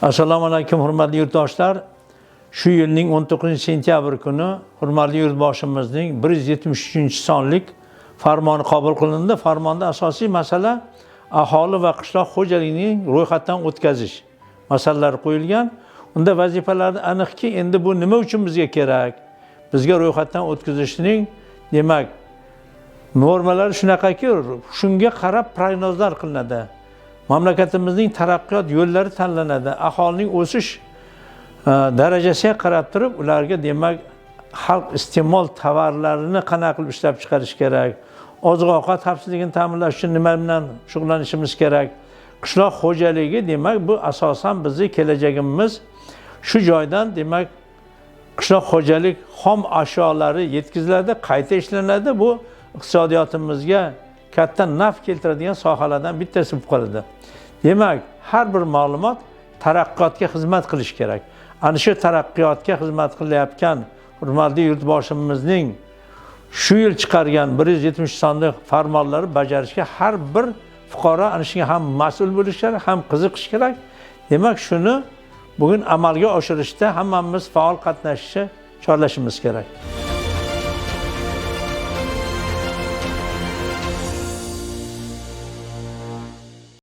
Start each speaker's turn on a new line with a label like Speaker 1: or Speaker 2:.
Speaker 1: Assalomu alaykum hurmatli yurtdoshlar. Shu yilning 19-sentyabr kuni hurmatli yurtboshimizning 173-sonlik farmoni qabul qilindi. Farmonda asosiy masala aholi va qishloq xo'jaligining ro'yxatdan o'tkazish masalalari qo'yilgan. Unda vazifalar aniqki, endi bu nima uchun bizga kerak? Bizga ro'yxatdan o'tkazishning demak normalari shunaqaki, shunga qarab prognozlar qilinadi. Mamlakatimizning taraqqiyot yo'llari tanlanadi. Aholining o'sish darajasiga qarab turib, ularga demak xalq iste'mol tovarlarini qanaqa qilib ishlab chiqarish kerak? Oziq-ovqat xavfsizligini ta'minlash uchun nima bilan shug'ullanishimiz kerak? Qishloq xo'jaligi demak bu asosan bizning kelajagimiz. Shu joydan demak qishloq xo'jalik xom ashyolari yetkaziladi, qayta ishlanadi. Bu iqtisodiyotimizga katta naf keltiradigan sohalardan bittasi bo'lib qoladi. Demak, har bir ma'lumot taraqqiyotga xizmat qilish kerak. Ana shu taraqqiyotga xizmat qilayotgan hurmatli yurtboshimizning shu yil chiqargan 170 sonlik farmonlari bajarishga har bir fuqaro ana shunga ham mas'ul bo'lishi kerak, ham qiziqish kerak. Demak, shuni bugun amalga oshirishda hammamiz faol qatnashishga chorlashimiz kerak.